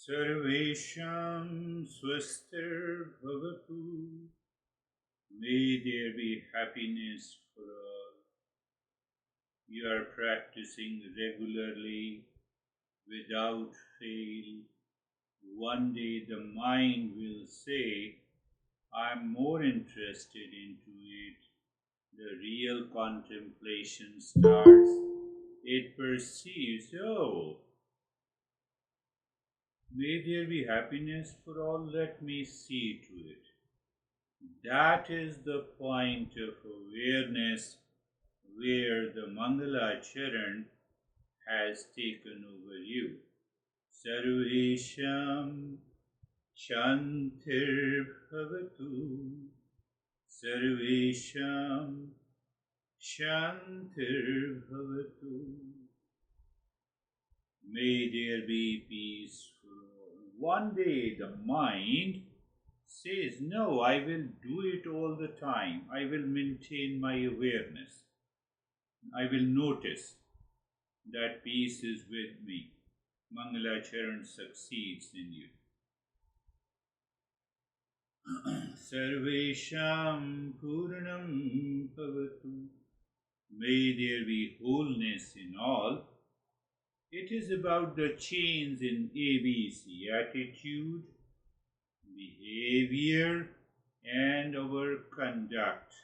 Sarvesham swastir bhavatu. May there be happiness for all. You are practicing regularly without fail. One day the mind will say, I'm more interested into it. The real contemplation starts. It perceives, oh, may there be happiness for all, let me see to it. That is the point of awareness where the Mangala Charan has taken over you. Sarvesham Shantir Bhavatu. Sarvesham Shantir Bhavatu. May there be peace for all. One day the mind says, no, I will do it all the time. I will maintain my awareness. I will notice that peace is with me. Mangalacharan succeeds in you. Sarvesham Purnam Bhavatu. May there be wholeness in all. It is about the change in ABC, attitude, behavior, and our conduct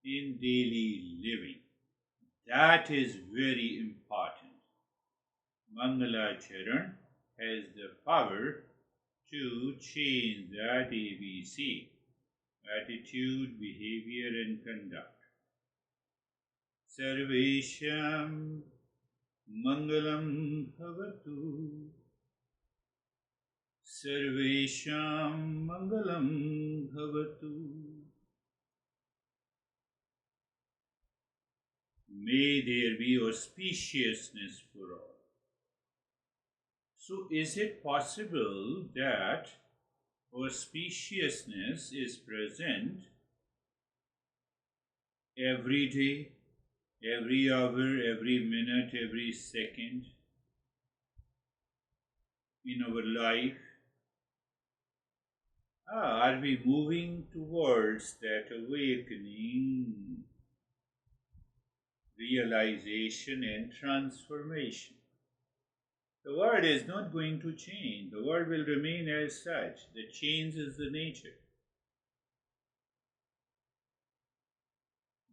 in daily living. That is very important. Mangalacharan has the power to change that ABC, attitude, behavior, and conduct. Sarvesham Mangalam Bhavatu. Sarvesham Mangalam Bhavatu. May there be auspiciousness for all. So, is it possible that auspiciousness is present every day, every hour, every minute, every second in our life? Are we moving towards that awakening, realization, and transformation? The world is not going to change. The world will remain as such. The change is the nature.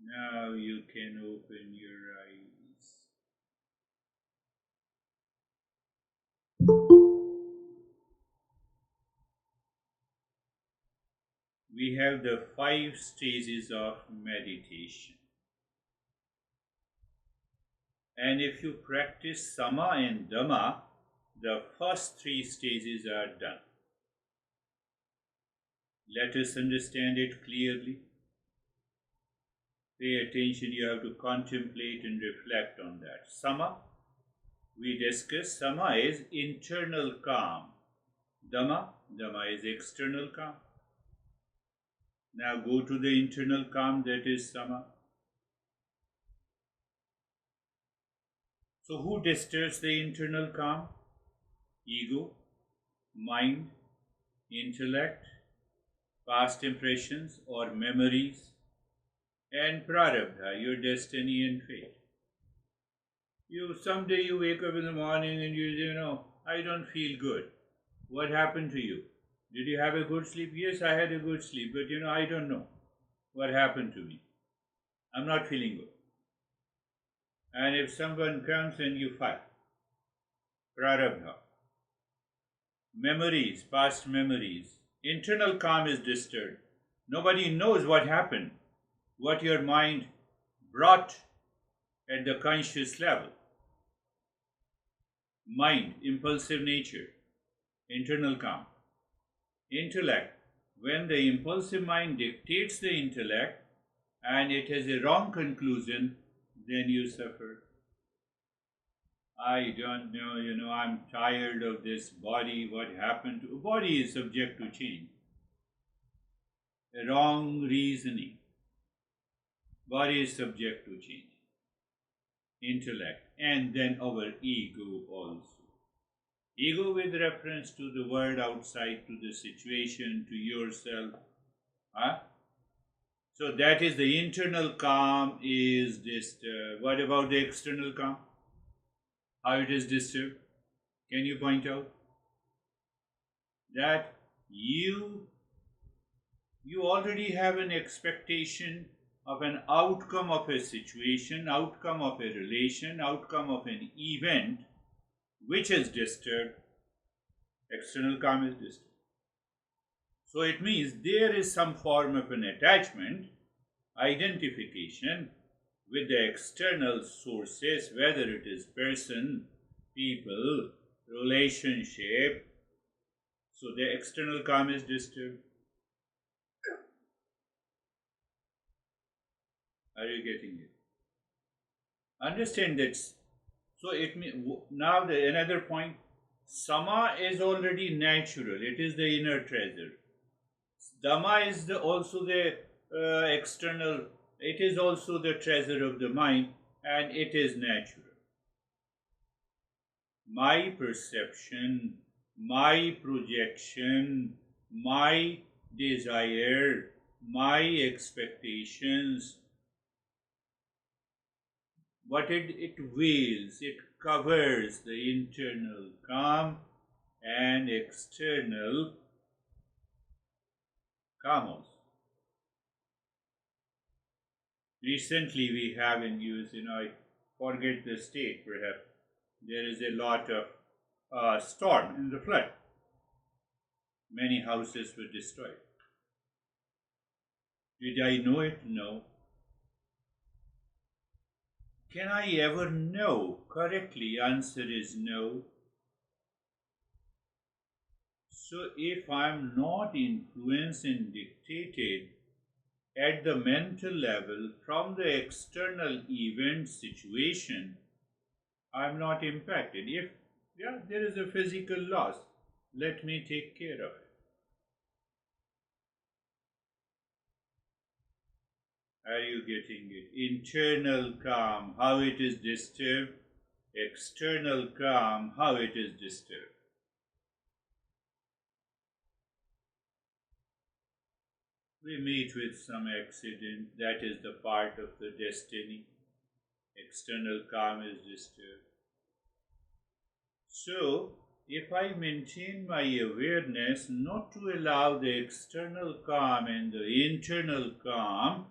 Now you can open your eyes. We have the 5 stages of meditation. And if you practice Sama and Dama, the first 3 stages are done. Let us understand it clearly. Pay attention, you have to contemplate and reflect on that. Sama, we discussed, Sama is internal calm. Dama is external calm. Now go to the internal calm, that is Sama. So who disturbs the internal calm? Ego, mind, intellect, past impressions or memories, and prarabdha, your destiny and fate. Someday you wake up in the morning and you know, I don't feel good. What happened to you? Did you have a good sleep? Yes, I had a good sleep, but I don't know what happened to me. I'm not feeling good. And if someone comes and you fight, prarabdha, memories, past memories, internal calm is disturbed. Nobody knows what happened, what your mind brought at the conscious level. Mind, impulsive nature, internal calm. Intellect, when the impulsive mind dictates the intellect and it has a wrong conclusion, then you suffer. I don't know, I'm tired of this body, what happened to body is subject to change. A wrong reasoning. Body is subject to change. Intellect, and then our ego also. Ego with reference to the world outside, to the situation, to yourself. Huh? So that is the internal calm is disturbed. What about the external calm? How it is disturbed? Can you point out? That you already have an expectation of an outcome of a situation, outcome of a relation, outcome of an event which is disturbed. External calm is disturbed. So it means there is some form of an attachment, identification with the external sources, whether it is person, people, relationship. So the external calm is disturbed. Are you getting it? Understand that. So it now the another point. Sama is already natural. It is the inner treasure. Dhamma is also the external. It is also the treasure of the mind, and it is natural. My perception, my projection, my desire, my expectations, what it veils, it covers the internal calm and external calm also. Recently we have in use, I forget the state perhaps, there is a lot of storm in the flood. Many houses were destroyed. Did I know it? No. Can I ever know correctly? Answer is no. So if I am not influenced and dictated at the mental level from the external event situation, I am not impacted. If there is a physical loss, let me take care of it. Are you getting it? Internal calm, how it is disturbed. External calm, how it is disturbed. We meet with some accident, that is the part of the destiny. External calm is disturbed. So, if I maintain my awareness not to allow the external calm and the internal calm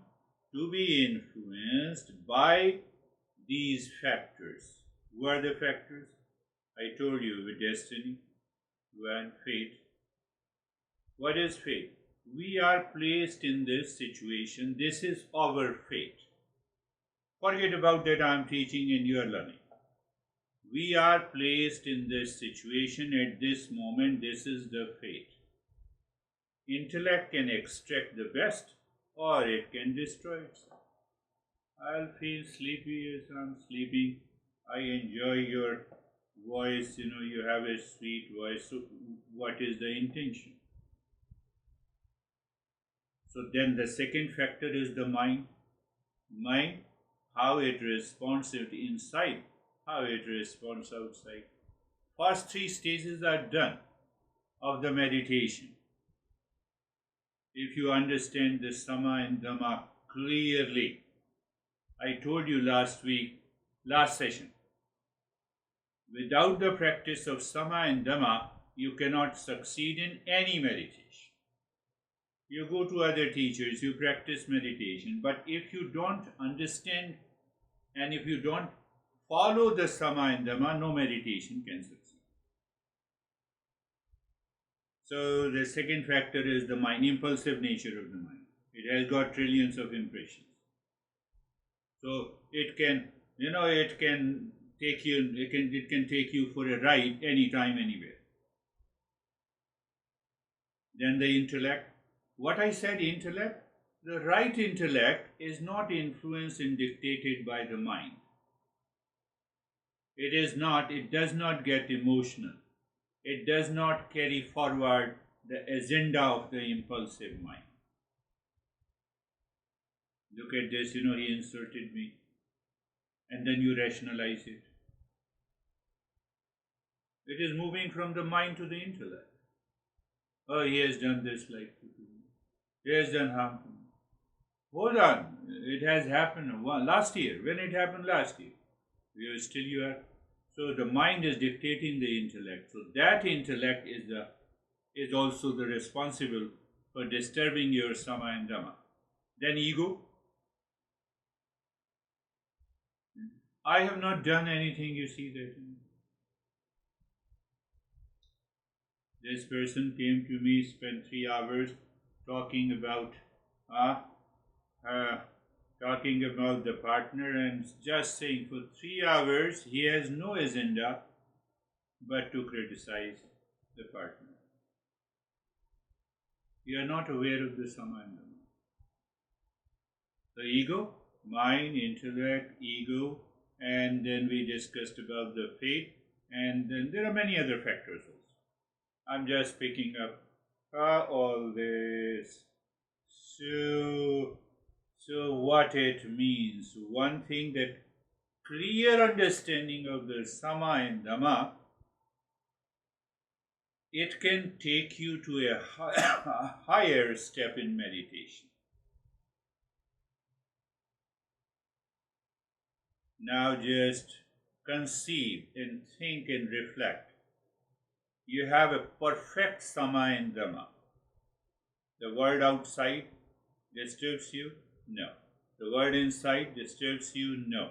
to be influenced by these factors. Who are the factors? I told you with destiny and fate. What is fate? We are placed in this situation. This is our fate. Forget about that I am teaching and you are learning. We are placed in this situation at this moment. This is the fate. Intellect can extract the best or it can destroy itself. I'll feel sleepy as I'm sleeping. I enjoy your voice, you have a sweet voice. So, what is the intention? So, then the second factor is the mind. Mind, how it responds inside, how it responds outside. First three stages are done of the meditation. If you understand the Sama and Dama clearly, I told you last session, without the practice of Sama and Dama, you cannot succeed in any meditation. You go to other teachers, you practice meditation, but if you don't understand and if you don't follow the Sama and Dama, no meditation can succeed. So the second factor is the mind, impulsive nature of the mind. It has got trillions of impressions. So it can take you for a ride anytime, anywhere. Then the intellect. What I said, intellect, the right intellect is not influenced and dictated by the mind. It does not get emotional. It does not carry forward the agenda of the impulsive mind. Look at this, he insulted me. And then you rationalize it. It is moving from the mind to the intellect. Oh, he has done this like to me. He has done harm to me. Hold on. It has happened last year. When it happened last year? You are. So the mind is dictating the intellect. So that intellect is also the responsible for disturbing your Sama and Dama. Then ego. I have not done anything, you see that. This person came to me, spent 3 hours talking about uh, uh, talking about the partner and just saying for 3 hours he has no agenda but to criticize the partner. You are not aware of the Sama and Dama. The ego, mind, intellect, ego, and then we discussed about the faith, and then there are many other factors also. I'm just picking up all this. So what it means, one thing, that clear understanding of the Sama and Dama, it can take you to a higher step in meditation. Now just conceive and think and reflect. You have a perfect Sama and Dama. The world outside disturbs you? No. The world inside disturbs you? No.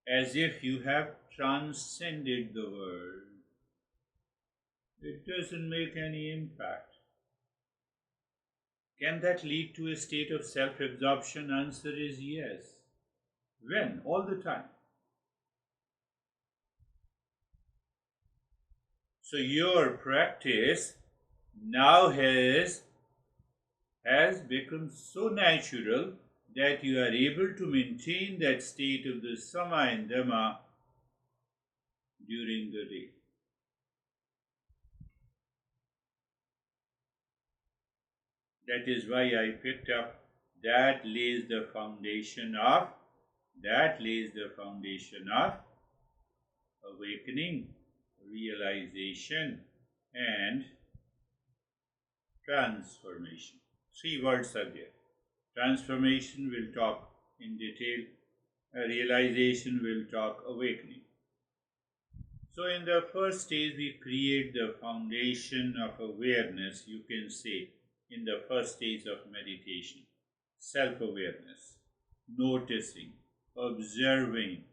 As if you have transcended the world. It doesn't make any impact. Can that lead to a state of self-absorption? Answer is yes. When? All the time. So your practice now has become so natural that you are able to maintain that state of the Sama and Dama during the day. That is why I picked up that lays the foundation of awakening, realization, and transformation. 3 words are there. Transformation will talk in detail. Realization will talk awakening. So in the first stage, we create the foundation of awareness, you can say, in the first stage of meditation. Self-awareness, noticing, observing,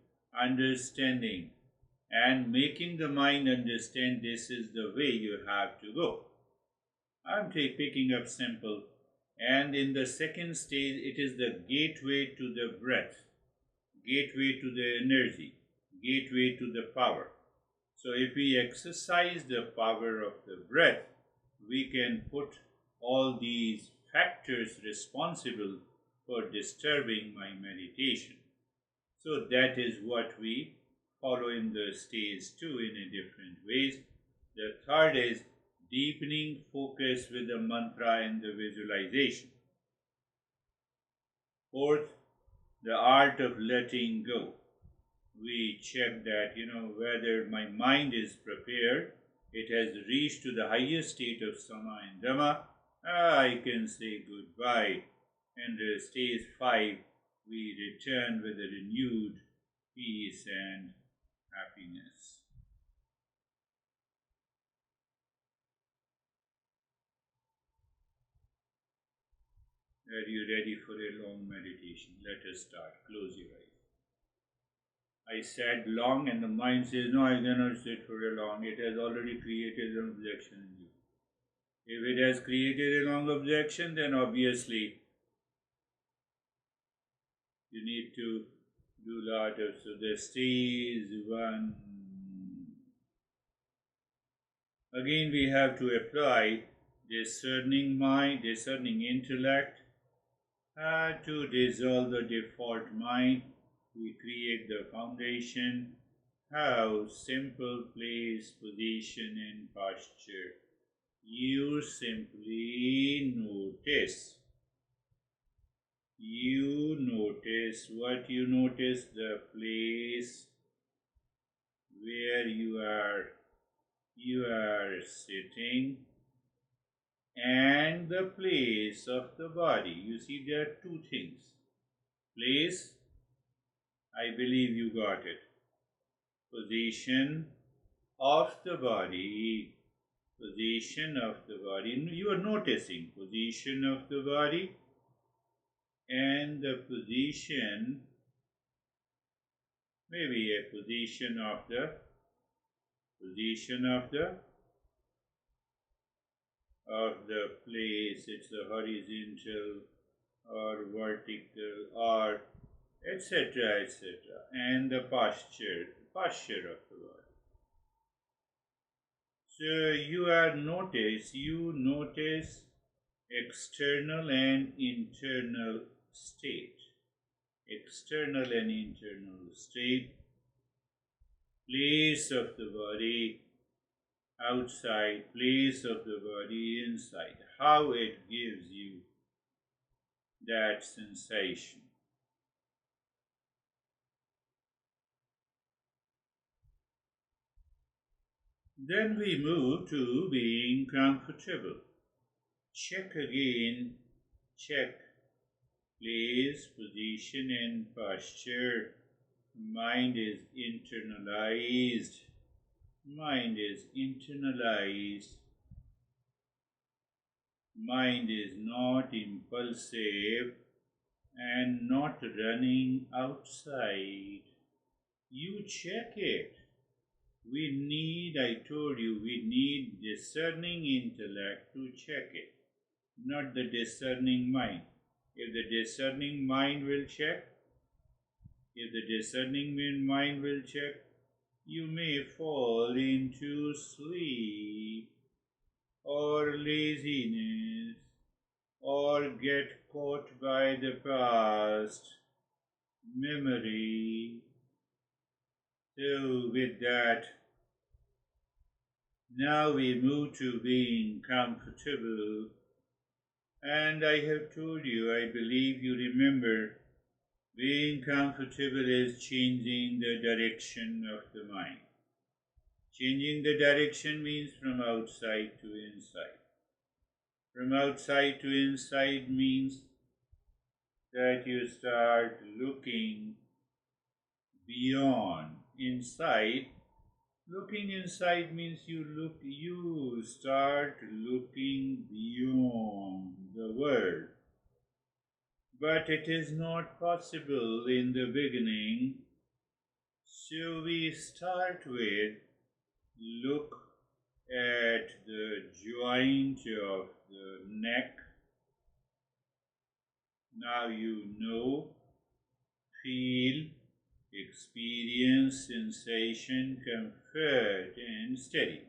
understanding, and making the mind understand this is the way you have to go. I'm picking up simple. And in the second stage, it is the gateway to the breath, gateway to the energy, gateway to the power. So if we exercise the power of the breath, we can put all these factors responsible for disturbing my meditation. So that is what we follow in the stage 2 in a different ways. The third is deepening focus with the mantra and the visualization. Fourth, the art of letting go. We check that, whether my mind is prepared, it has reached to the highest state of Sama and Dama, I can say goodbye. And stage 5, we return with a renewed peace and happiness. Are you ready for a long meditation? Let us start. Close your eyes. I sat long and the mind says, no, I cannot sit for a long. It has already created an objection in you. If it has created a long objection, then obviously you need to do a lot of, so the stage 1. Again, we have to apply discerning mind, discerning intellect to dissolve the default mind. We create the foundation. How? Simple place, position, and posture. You simply notice. You notice what you notice, the place where you are sitting, and the place of the body. You see, there are two things. Place, I believe you got it. Position of the body. Position of the body. You are noticing position of the body and the position, maybe a position of the place. It's a horizontal or vertical or etc., and the posture of the body. So you notice external and internal state. External and internal state, place of the body outside, place of the body inside, how it gives you that sensation. Then we move to being comfortable. Check again, check place, position and posture. Mind is internalized. Mind is not impulsive and not running outside. You check it. We need discerning intellect to check it, not the discerning mind. If the discerning mind will check, you may fall into sleep or laziness or get caught by the past memory. So with that, now we move to being comfortable. And I have told you, I believe you remember, being comfortable is changing the direction of the mind. Changing the direction means from outside to inside. From outside to inside means that you start looking beyond. Looking inside means you start looking beyond the world. But it is not possible in the beginning. So we start with look at the joint of the neck. Now you know, feel, experience sensation, comfort, and steadiness.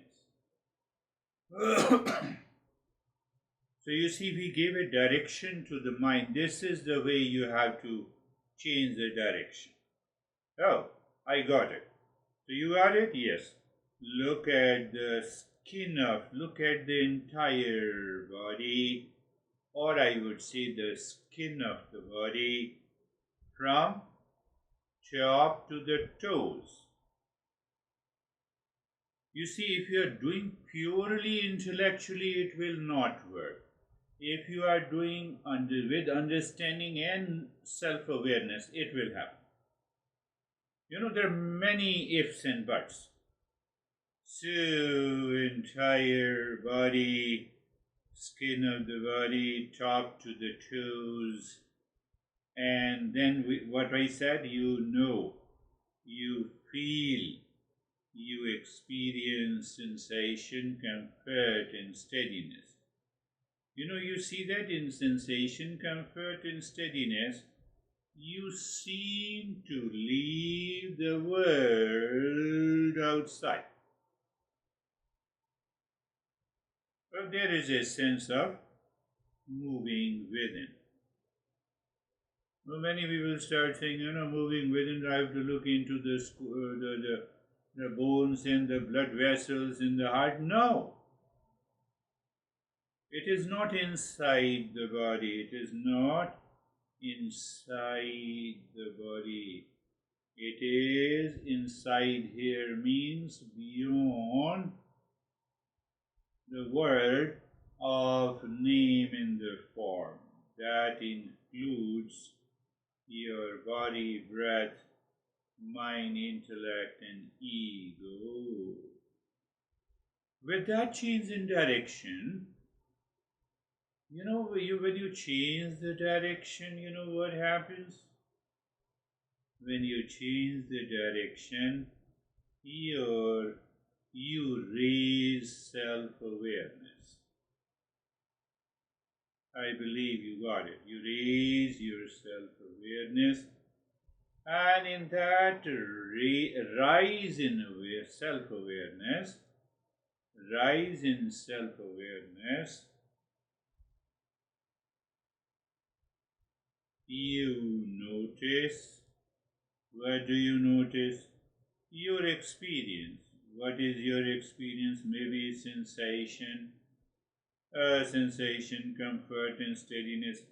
So you see, we gave a direction to the mind. This is the way you have to change the direction. Oh, I got it. So you got it? Yes. Look at the look at the entire body, or I would say the skin of the body, from top to the toes. You see, if you are doing purely intellectually, it will not work. If you are doing with understanding and self-awareness, it will happen. There are many ifs and buts. So, entire body, skin of the body, top to the toes, and then what I said, you know, you feel, you experience sensation, comfort, and steadiness. You see that in sensation, comfort, and steadiness, you seem to leave the world outside. But there is a sense of moving within. Well, many people start saying, moving within, I have to look into the bones and the blood vessels in the heart. No. It is not inside the body. It is not inside the body. It is inside here means beyond the world of name and the form. That includes your body, breath, mind, intellect, and ego. With that change in direction, when you change the direction, you know what happens? When you change the direction, you raise self-awareness. I believe you got it. You raise your self-awareness, and in that rise in self-awareness, you notice. What do you notice? Your experience. What is your experience? Maybe sensation, comfort, and steadiness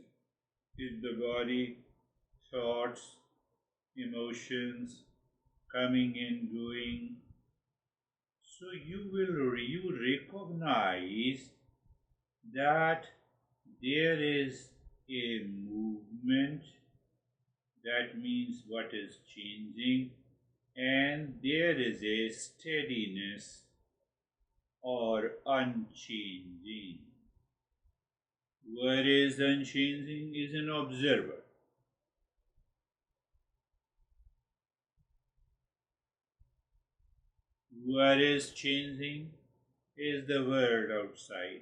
in the body, thoughts, emotions, coming and going. So you recognize that there is a movement. That means what is changing, and there is a steadiness or unchanging. What is unchanging is an observer. What is changing is the world outside.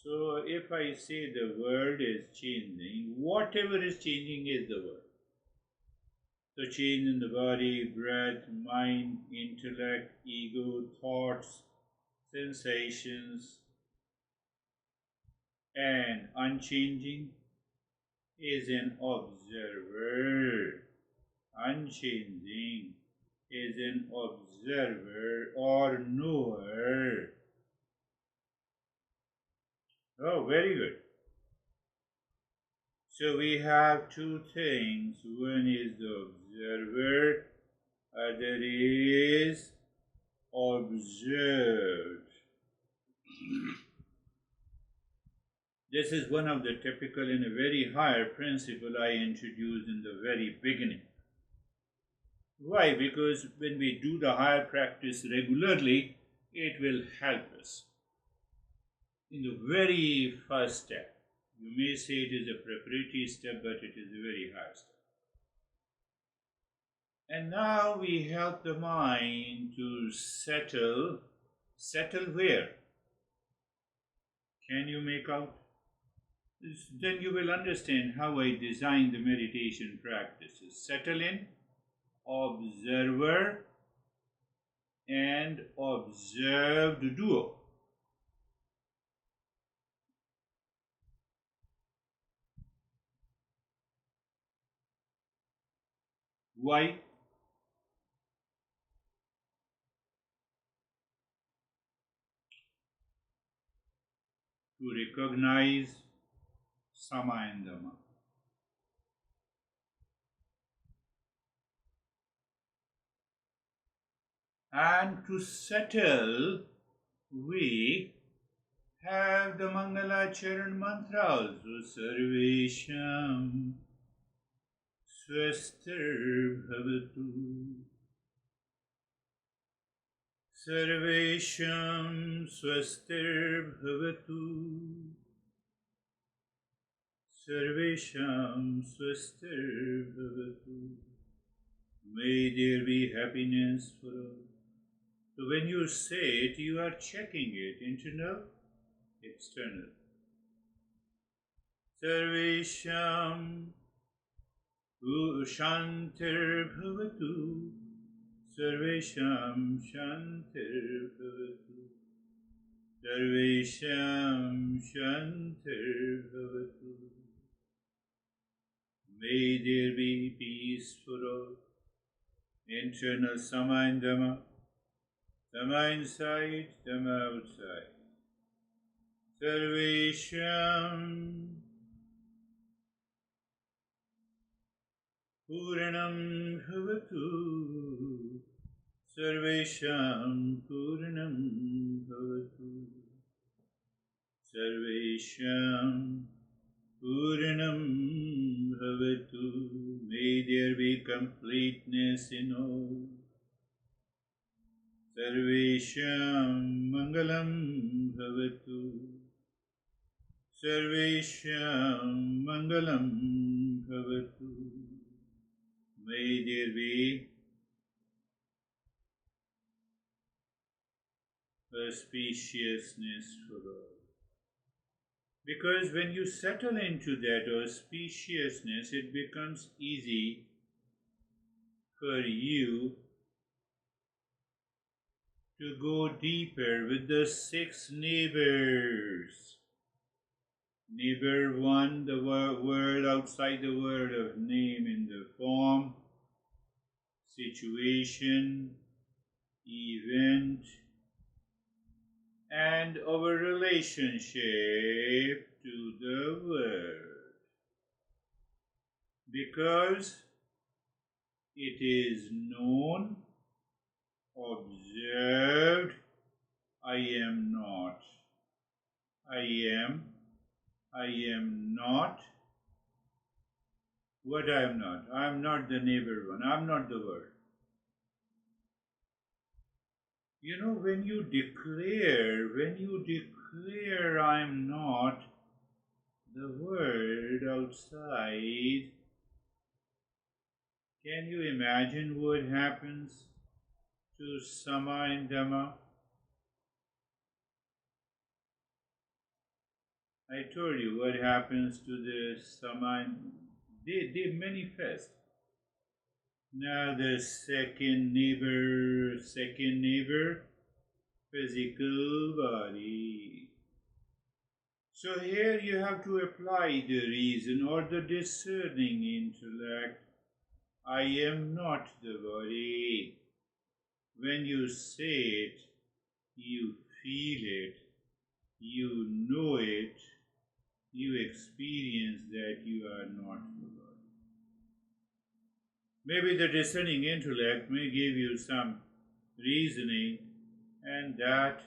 So if I say the world is changing, whatever is changing is the world. So change in the body, breath, mind, intellect, ego, thoughts, sensations, and unchanging is an observer. Unchanging is an observer or knower. Oh, very good. So we have two things. One is the observer, other is observed. This is one of the typical and a very higher principle I introduced in the very beginning. Why? Because when we do the higher practice regularly, it will help us. In the very first step, you may say it is a preparatory step, but it is a very high step. And now we help the mind to settle. Settle where? Can you make out? Then you will understand how I designed the meditation practices. Settle in, observer, and observed duo. Why? To recognize Sama and Dama. And to settle, we have the Mangalacharan mantra also. Sarvesham Swastir Bhavatu. Sarvesham Swastir Bhavatu. Sarvesham Swastir Bhavatu. May there be happiness for all. So when you say it, you are checking it, internal, external. Sarvesham Shantir Bhavatu. Sarvesham Shantir Bhavatu. Sarvesham Shantir Bhavatu. May there be peace for all. Internal Sama and Dama. Sama inside, Dama outside. Sarvesham Puranam bhavatu Sarvesham Puranam bhavatu Sarvesham Puranam bhavatu. May there be completeness in all. Sarvesham Mangalam bhavatu Sarvesham Mangalam bhavatu. May there be auspiciousness for all. Because when you settle into that auspiciousness, it becomes easy for you to go deeper with the 6 neighbors. Neighbor 1, the world outside the world of name in the form, situation, event, and our relationship to the world. Because it is known, observed, I am not. I am not. What I am not? I am not the neighbor 1. I am not the world. You know, when you declare I am not the world outside, can you imagine what happens to Sama and Dama? I told you what happens to the Sama and they manifest. Now the second neighbor, physical body. So here you have to apply the reason or the discerning intellect. I am not the body. When you say it, you feel it, you know it, you experience that you are not the body. Maybe the discerning intellect may give you some reasoning, and that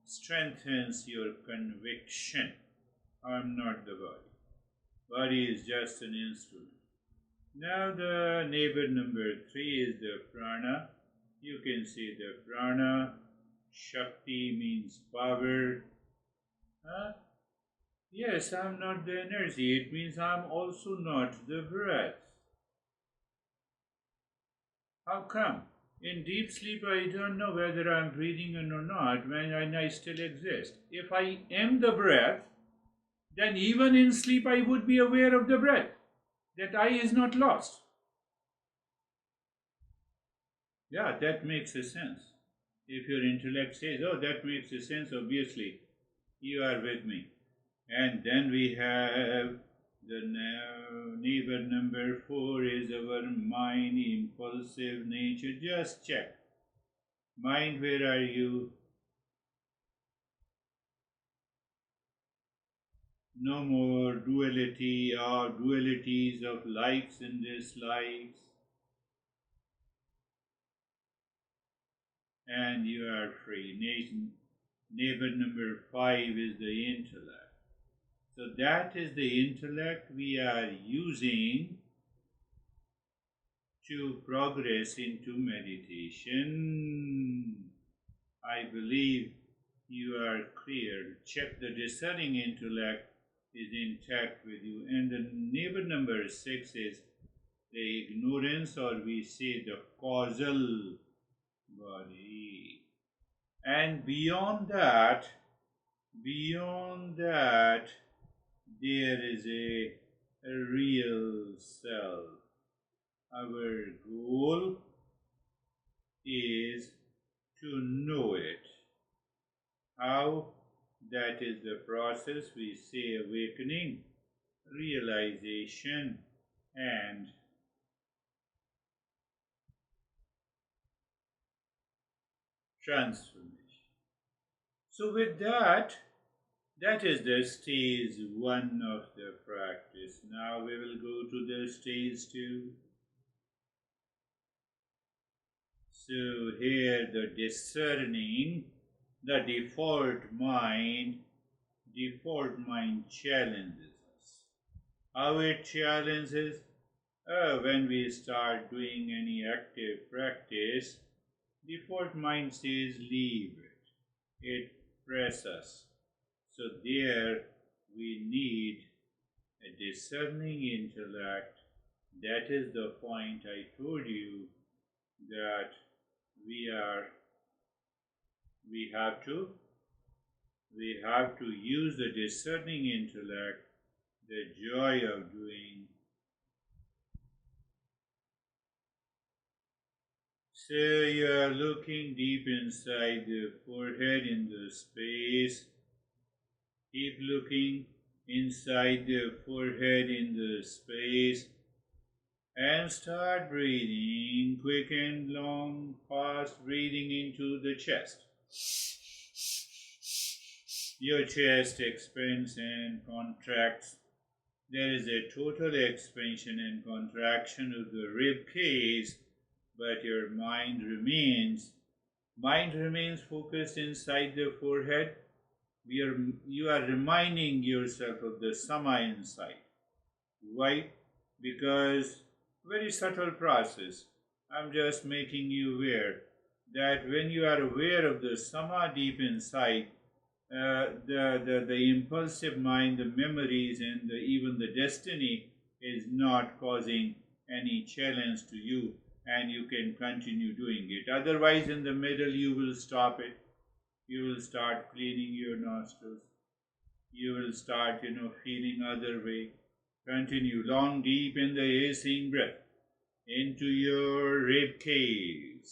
strengthens your conviction. I am not the body. Body is just an instrument. Now the neighbor number 3 is the prana. You can see the prana. Shakti means power. Yes, I am not the energy. It means I am also not the breath. How come? In deep sleep, I don't know whether I am breathing or not when I still exist. If I am the breath, then even in sleep I would be aware of the breath. That I is not lost. Yeah, that makes a sense. If your intellect says, oh, that makes a sense, obviously, you are with me. And then we have the neighbor number 4 is our mind, impulsive nature. Just check. Mind, where are you? No more duality or dualities of likes and dislikes. And you are free. Neighbor number 5 is the intellect. So that is the intellect we are using to progress into meditation. I believe you are clear. Check the discerning intellect is intact with you. And the neighbor number 6 is the ignorance, or we say the causal body. And beyond that, there is a real self. Our goal is to know it. How? That is the process we say awakening, realization, and transformation. So with that is the stage 1 of the practice. Now we will go to the stage 2. So here the discerning, the default mind challenges us. How it challenges? When we start doing any active practice, default mind says leave it. It presses us. So there we need a discerning intellect. That is the point I told you, that we have to use the discerning intellect, the joy of doing. So you are looking deep inside the forehead in the space. Keep looking inside the forehead in the space and start breathing quick and long, fast breathing into the chest. Your chest expands and contracts. There is a total expansion and contraction of the rib cage, but your mind remains focused inside the forehead. You are reminding yourself of the Sama inside. Why? Because very subtle process. I'm just making you aware that when you are aware of the Sama deep inside, the impulsive mind, the memories, and even the destiny is not causing any challenge to you, and you can continue doing it. Otherwise, in the middle, you will stop it. You will start cleaning your nostrils. You will start, feeling other way. Continue long, deep in the hissing breath into your rib cage.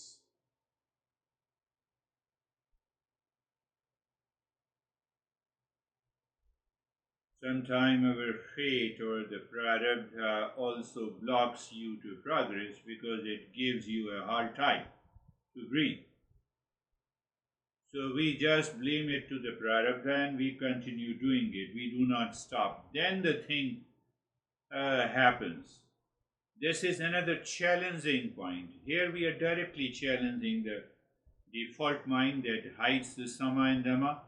Sometimes our fate or the prarabdha also blocks you to progress because it gives you a hard time to breathe. So we just blame it to the prarabdha and we continue doing it. We do not stop. Then the thing happens. This is another challenging point. Here we are directly challenging the default mind that hides the Sama and Dama.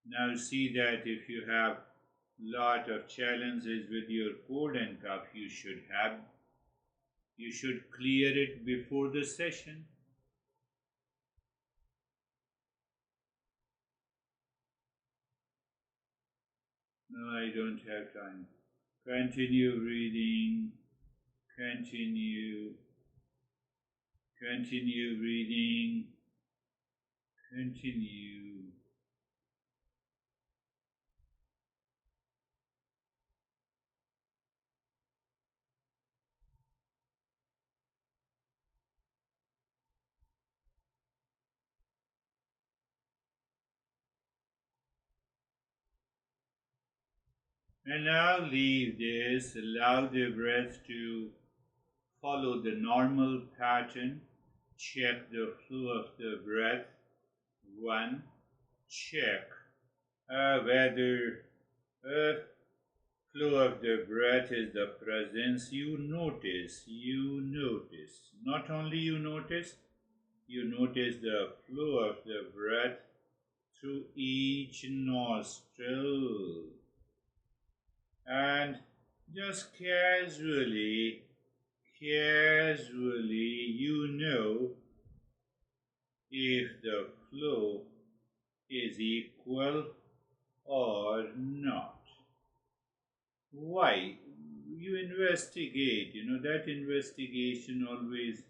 Now see that if you have lot of challenges with your code and cuff, you should clear it before the session. No, I don't have time. Continue breathing. Continue breathing. Continue. And now leave this, allow the breath to follow the normal pattern. Check the flow of the breath. 1. Check whether flow of the breath is the presence. You notice. Not only you notice the flow of the breath through each nostril. And just casually, you know if the flow is equal or not. Why? You investigate, that investigation always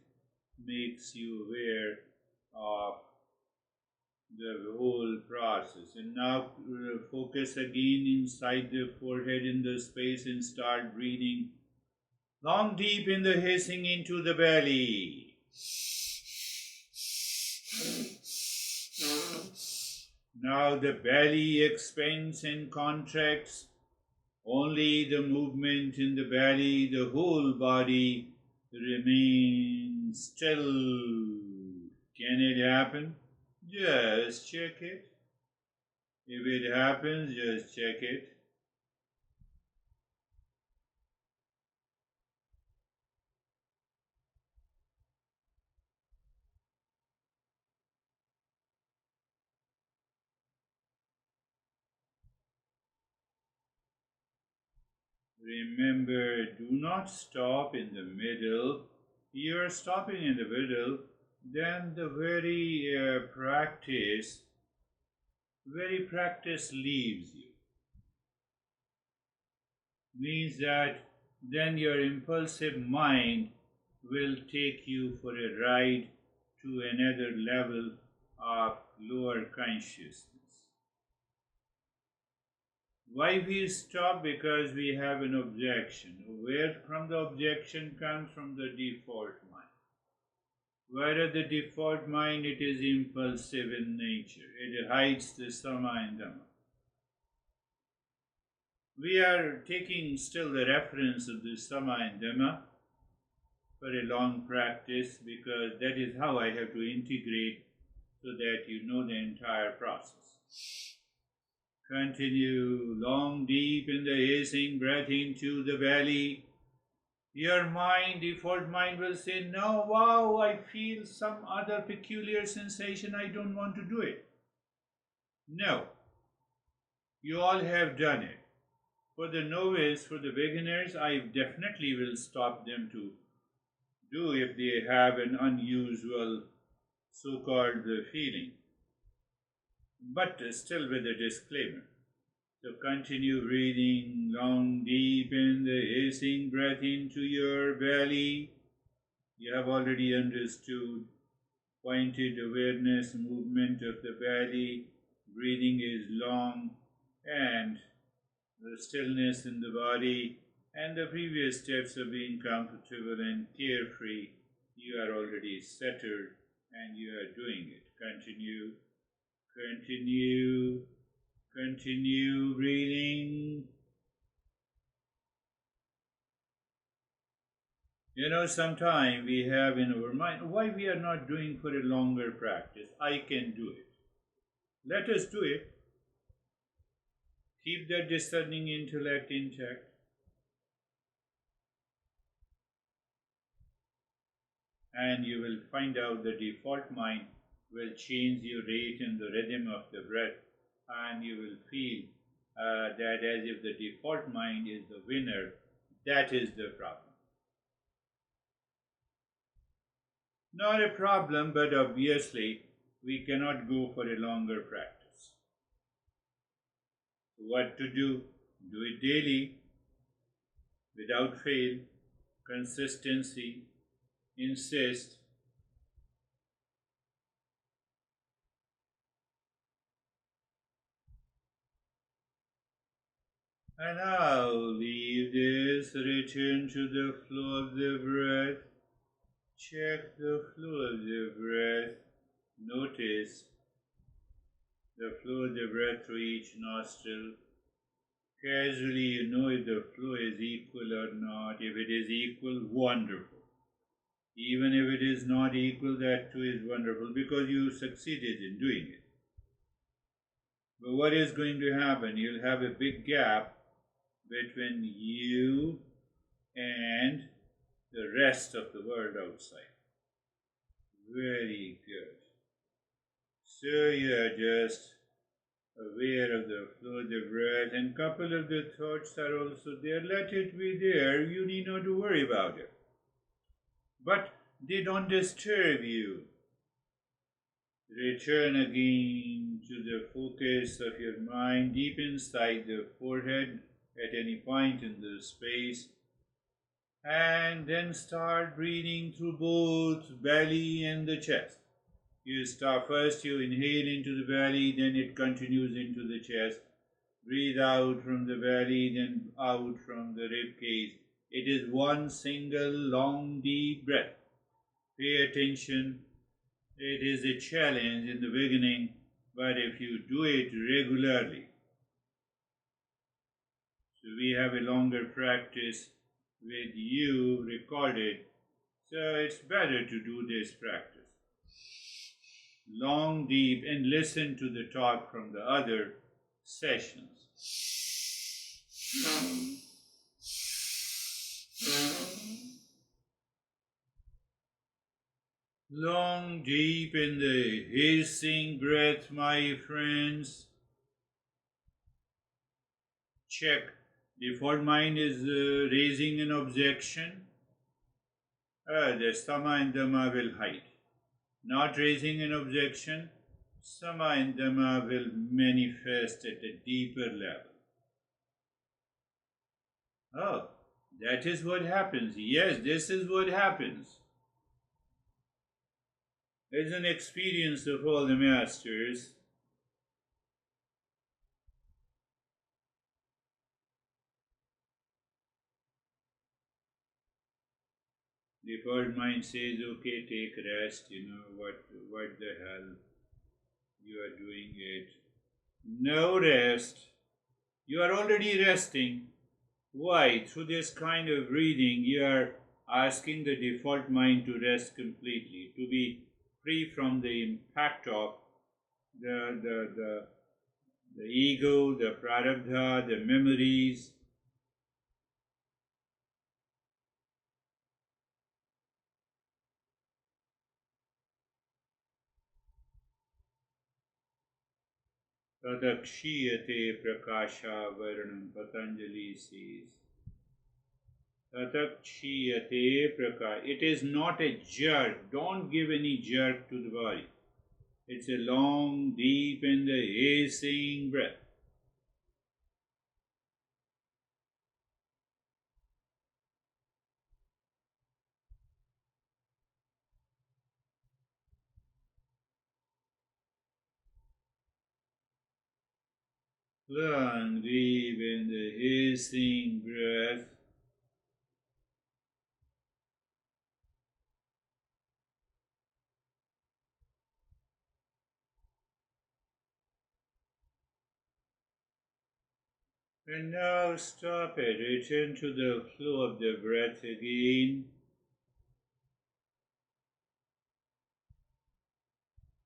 makes you aware of the whole process. And now focus again inside the forehead in the space and start breathing long, deep in the hissing into the belly. Now the belly expands and contracts. Only the movement in the belly, the whole body remains still. Can it happen? Just check it. If it happens, just check it. Remember, do not stop in the middle. You are stopping in the middle, then the very practice leaves you. Means that then your impulsive mind will take you for a ride to another level of lower consciousness. Why we stop? Because we have an objection. Where from the objection comes from the default mind. Whereas the default mind, it is impulsive in nature. It hides the Sama and Dama. We are taking still the reference of the Sama and Dama for a long practice because that is how I have to integrate so that you know the entire process. Continue long, deep in the hissing breath into the belly. Your mind, default mind will say, no, wow, I feel some other peculiar sensation, I don't want to do it. No, you all have done it. For the novice, for the beginners, I definitely will stop them to do if they have an unusual so-called feeling. But still with a disclaimer. So continue breathing long, deep in the hissing breath into your belly. You have already understood pointed awareness movement of the belly. Breathing is long and the stillness in the body and the previous steps of being comfortable and carefree. You are already settled and you are doing it. Continue breathing. Sometimes we have in our mind, why we are not doing for a longer practice? I can do it. Let us do it. Keep that discerning intellect intact. And you will find out the default mind will change your rate and the rhythm of the breath, and you will feel that as if the default mind is the winner. That is the problem. Not a problem, but obviously we cannot go for a longer practice. What to do? Do it daily, without fail, consistency, insist. And now leave this, return to the flow of the breath. Check the flow of the breath. Notice the flow of the breath through each nostril. Casually you know if the flow is equal or not. If it is equal, wonderful. Even if it is not equal, that too is wonderful because you succeeded in doing it. But what is going to happen? You'll have a big gap between you and the rest of the world outside. Very good. So you are just aware of the flow of the breath, and couple of the thoughts are also there. Let it be there. You need not to worry about it. But they don't disturb you. Return again to the focus of your mind deep inside the forehead at any point in the space, and then start breathing through both belly and the chest. You start first, you inhale into the belly, then it continues into the chest. Breathe out from the belly, then out from the rib cage. It is one single long deep breath. Pay attention. It is a challenge in the beginning, but if you do it regularly, so we have a longer practice with you recorded, so it's better to do this practice. Long, deep, and listen to the talk from the other sessions. Long, deep in the hissing breath, my friends. Check Default mind is raising an objection. The Sama and Dama will hide. Not raising an objection, Sama and Dama will manifest at a deeper level. Oh, that is what happens. Yes, this is what happens. It's an experience of all the masters. The first mind says, okay, take rest, what the hell, you are doing it. No rest. You are already resting. Why? Through this kind of breathing, you are asking the default mind to rest completely, to be free from the impact of the, the, the, the ego, the prarabdha, the memories. Tadakshiyate prakasha varnam, Patanjali says. Tadakshiyate prakasha. It is not a jerk. Don't give any jerk to the body. It's a long, deep, and hissing breath. Long, deep, and hissing breath. And now stop it. Return to the flow of the breath again.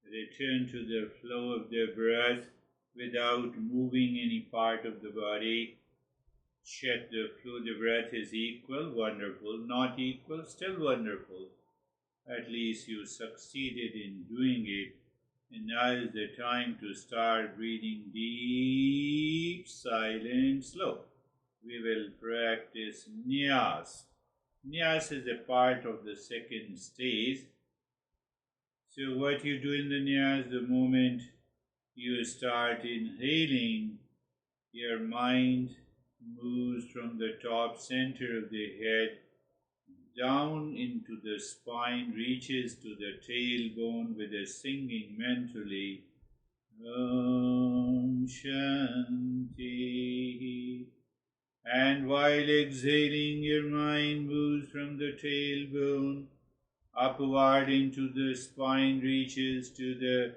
Return to the flow of the breath without moving any part of the body. Check the flow of the breath is equal, wonderful. Not equal, still wonderful. At least you succeeded in doing it. And now is the time to start breathing deep, silent, slow. We will practice nyas. Nyas is a part of the second stage. So what you do in the nyas, the moment you start inhaling, your mind moves from the top center of the head down into the spine, reaches to the tailbone with a singing mentally, Om Shanti. And while exhaling, your mind moves from the tailbone upward into the spine, reaches to the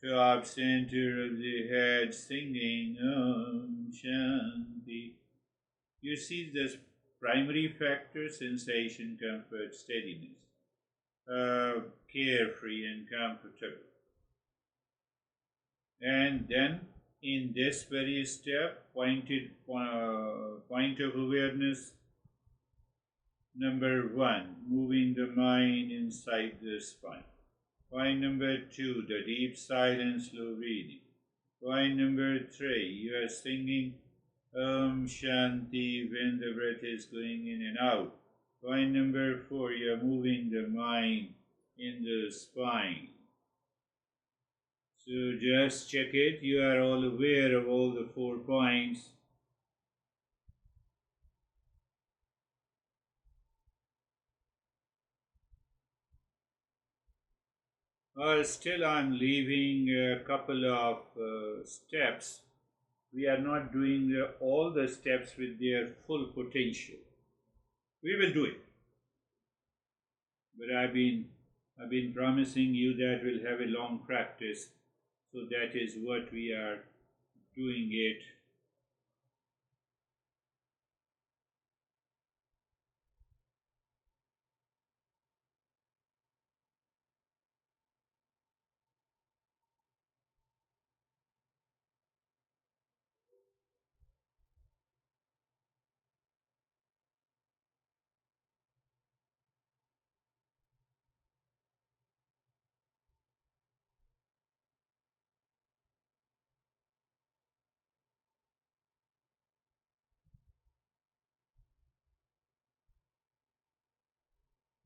top center of the head, singing Om Shanti. You see this primary factor, sensation, comfort, steadiness, carefree and comfortable. And then in this very step, point of awareness, number one, moving the mind inside the spine. Point number two, the deep silence, slow breathing. Point number three, you are singing Om Shanti when the breath is going in and out. Point number four, you are moving the mind in the spine. So just check it. You are all aware of all the 4 points. Still, I'm leaving a couple of steps. We are not doing all the steps with their full potential. We will do it, but I've been promising you that we'll have a long practice. So that is what we are doing it.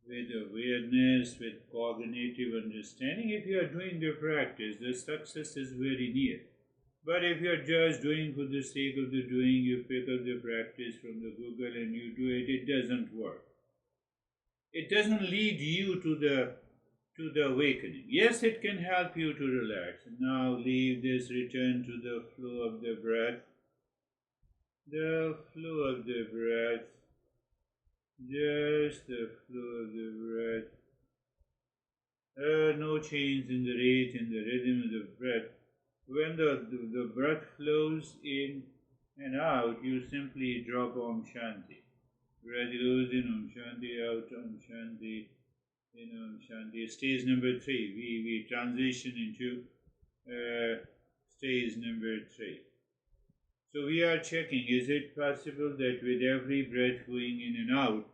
with awareness, with cognitive understanding. If you are doing the practice, the success is very near. But if you are just doing for the sake of the doing, you pick up the practice from the Google and you do it, it doesn't work. It doesn't lead you to the awakening. Yes, it can help you to relax. Now leave this, return to the flow of the breath. The flow of the breath. Just the flow of the breath. No change in the rate and the rhythm of the breath. When the breath flows in and out, you simply drop Om Shanti. Breath goes in, Om Shanti, out, Om Shanti, in, Om Shanti. Stage number 3. We transition into stage number 3. So we are checking, is it possible that with every breath going in and out,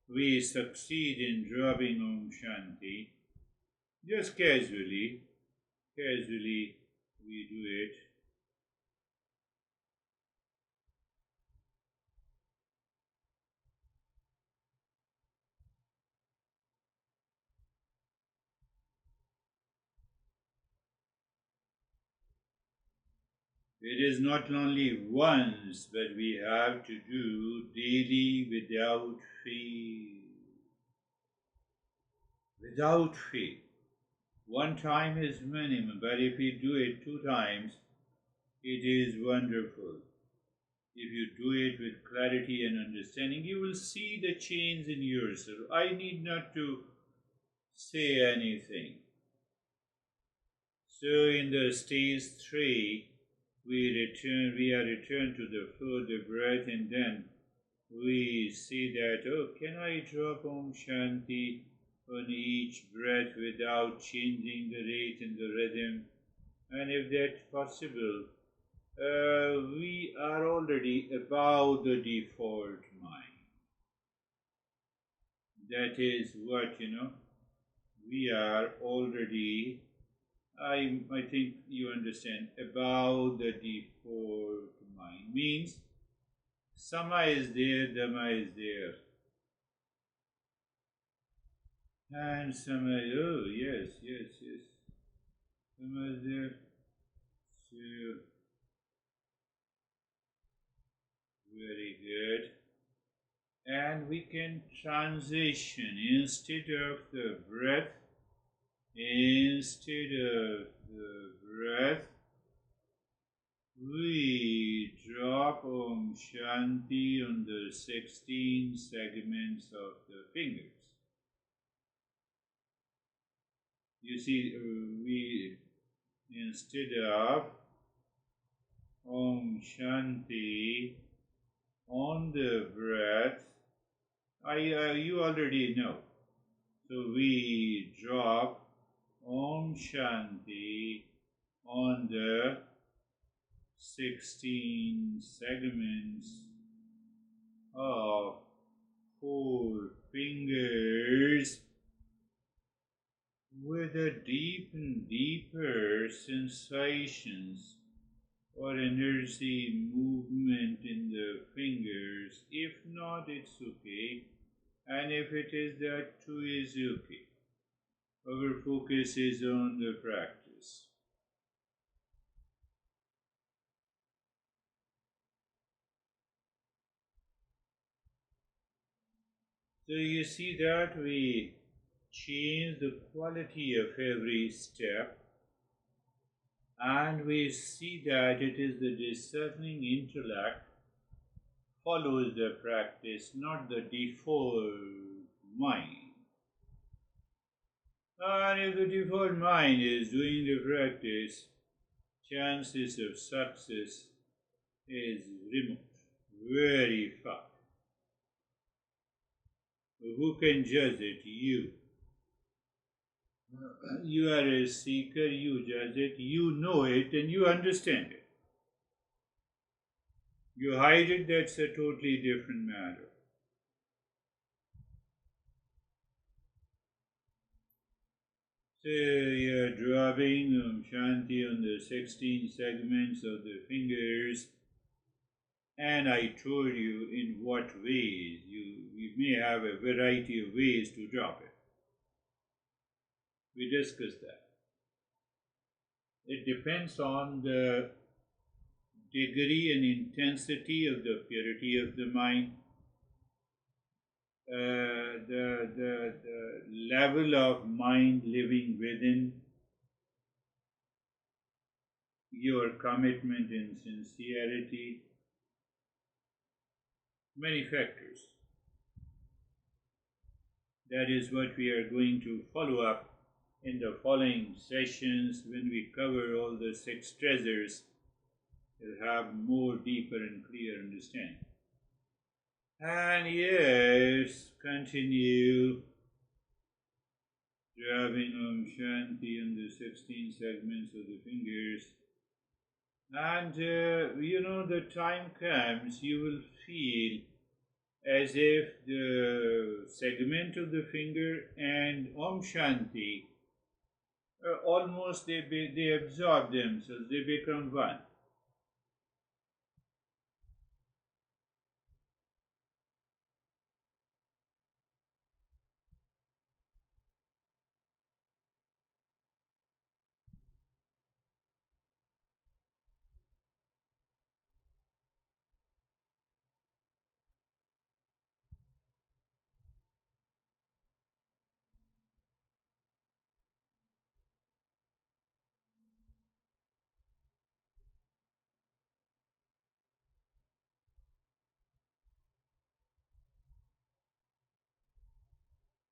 we succeed in dropping Om Shanti? Just casually we do it. It is not only once, but we have to do daily without fail. Without fail. One time is minimum, but if you do it 2 times, it is wonderful. If you do it with clarity and understanding, you will see the change in yourself. I need not to say anything. So in the stage 3, we are returned to the flow of the breath, and then we see that, oh, can I drop Om Shanti on each breath without changing the rate and the rhythm? And if that's possible, we are already above the default mind. That is what, we are already, I think you understand, above the default mind. Means Sama is there, Dama is there. And Sama, oh yes. Sama is there. So, very good. And we can transition instead of the breath, we drop Om Shanti on the 16 segments of the fingers. You see, we, instead of Om Shanti on the breath, you already know. So we drop Om Shanti on the 16 segments of 4 fingers with a deeper sensations or energy movement in the fingers. If not, it's okay. And if it is, that too is okay. Our focus is on the practice. So you see that we change the quality of every step, and we see that it is the discerning intellect follows the practice, not the default mind. And if the default mind is doing the practice, chances of success is remote, very far. Who can judge it? You. You are a seeker, you judge it, you know it, and you understand it. You hide it, that's a totally different matter. So you are dropping Om Shanti on the 16 segments of the fingers, And I told you in what ways. You may have a variety of ways to drop it. We discussed that. It depends on the degree and intensity of the purity of the mind, the level of mind living within, your commitment and sincerity, many factors. That is what we are going to follow up in the following sessions when we cover all the six treasures. You'll have more deeper and clear understanding. And yes, continue driving Om Shanti on the 16 segments of the fingers. And the time comes, you will feel as if the segment of the finger and Om Shanti almost they absorb themselves, they become one.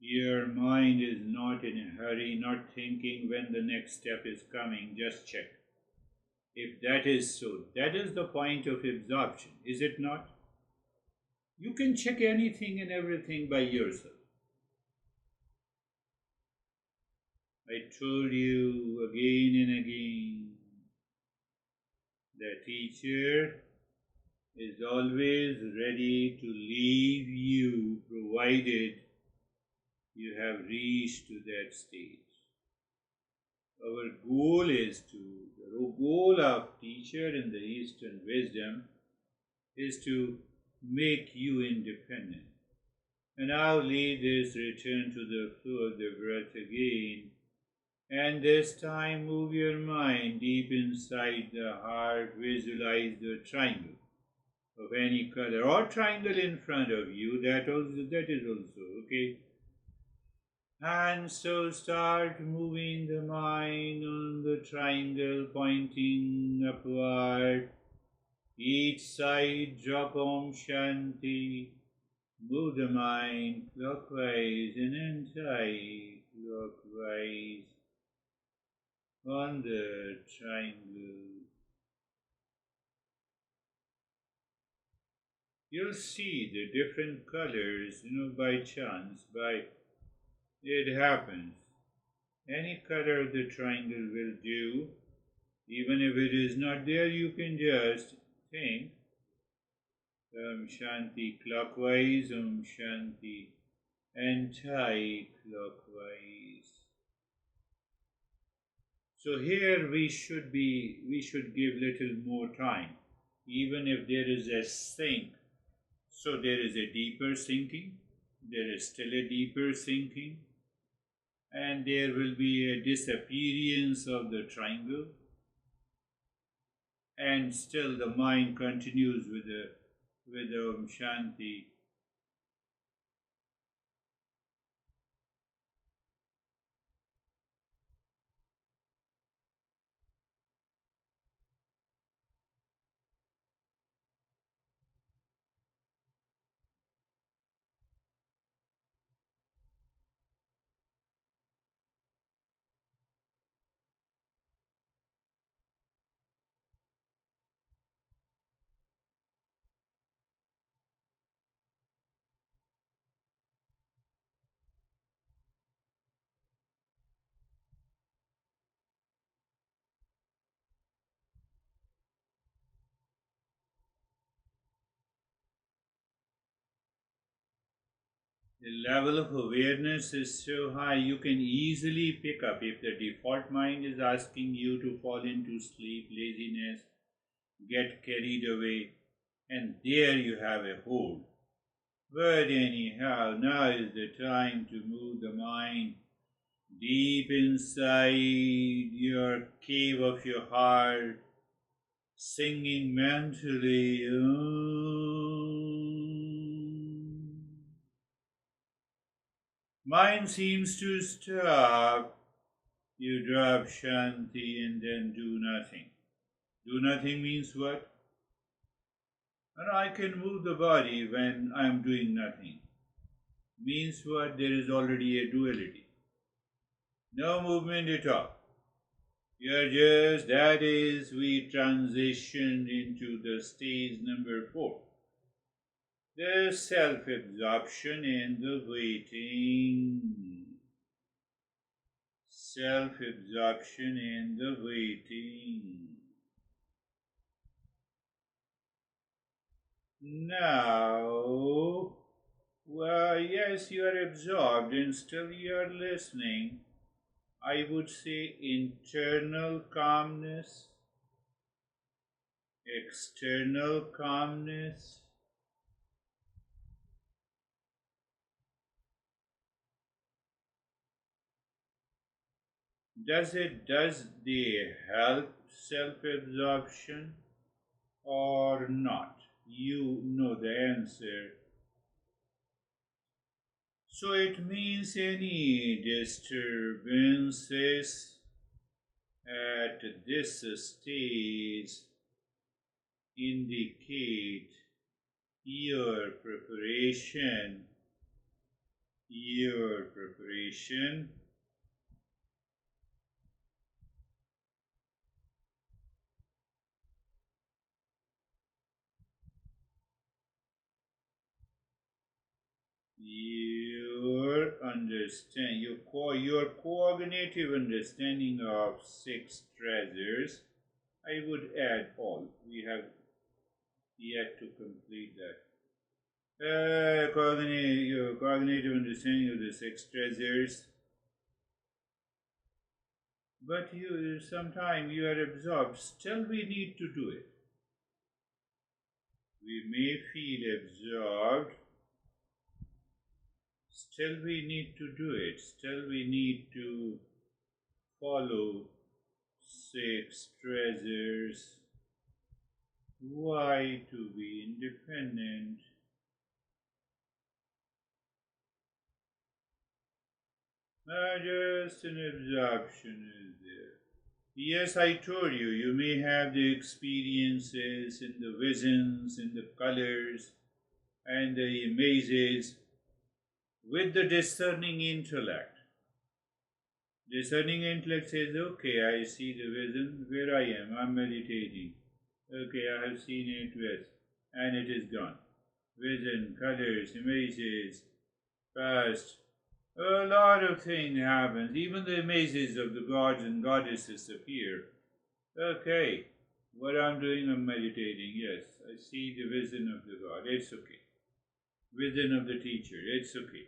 Your mind is not in a hurry, not thinking when the next step is coming, just check. If that is so, that is the point of absorption, is it not? You can check anything and everything by yourself. I told you again and again, the teacher is always ready to leave you provided you have reached to that stage. Our goal is the goal of teacher in the Eastern wisdom is to make you independent. And now lead this return to the flow of the breath again. And this time move your mind deep inside the heart. Visualize the triangle of any color or triangle in front of you. That is also okay. And so start moving the mind on the triangle pointing upward. Each side drop Om Shanti. Move the mind clockwise and anti-clockwise on the triangle. You'll see the different colors, by chance, it happens. Any color of the triangle will do. Even if it is not there, you can just think Om Shanti clockwise, Om Shanti anti-clockwise. So here we should give little more time, even if there is a sink. So there is a deeper sinking, there is still a deeper sinking, and there will be a disappearance of the triangle, and still the mind continues with the Om Shanti. The level of awareness is so high you can easily pick up if the default mind is asking you to fall into sleep, laziness, get carried away, and there you have a hold. But anyhow, now is the time to move the mind deep inside your cave of your heart, singing mentally. Mind seems to stop. You drop Shanti and then do nothing. Do nothing means what? And I can move the body when I am doing nothing. Means what? There is already a duality. No movement at all. You're just, that is, we transitioned into the stage number 4. The self-absorption and the waiting. Self-absorption and the waiting. Now, well, yes, you are absorbed and still you are listening. I would say internal calmness, external calmness. Does they help self-absorption or not? You know the answer. So it means any disturbances at this stage indicate your preparation, your preparation your cognitive understanding of 6 treasures. I would add all. We have yet to complete that. Your cognitive understanding of the 6 treasures. But you sometimes you are absorbed. Still, we need to do it. We may feel absorbed. Still, we need to do it. Still, we need to follow 6 treasures. Why? To be independent. Just an absorption is there. Yes, I told you, you may have the experiences and the visions and the colors and the images with the discerning intellect. Discerning intellect says, okay, I see the vision where I am, I'm meditating. Okay, I have seen it, yes, and it is gone. Vision, colors, images, past. A lot of things happen. Even the images of the gods and goddesses appear. Okay, what I'm doing, I'm meditating. Yes, I see the vision of the God. It's okay. Vision of the teacher. It's okay.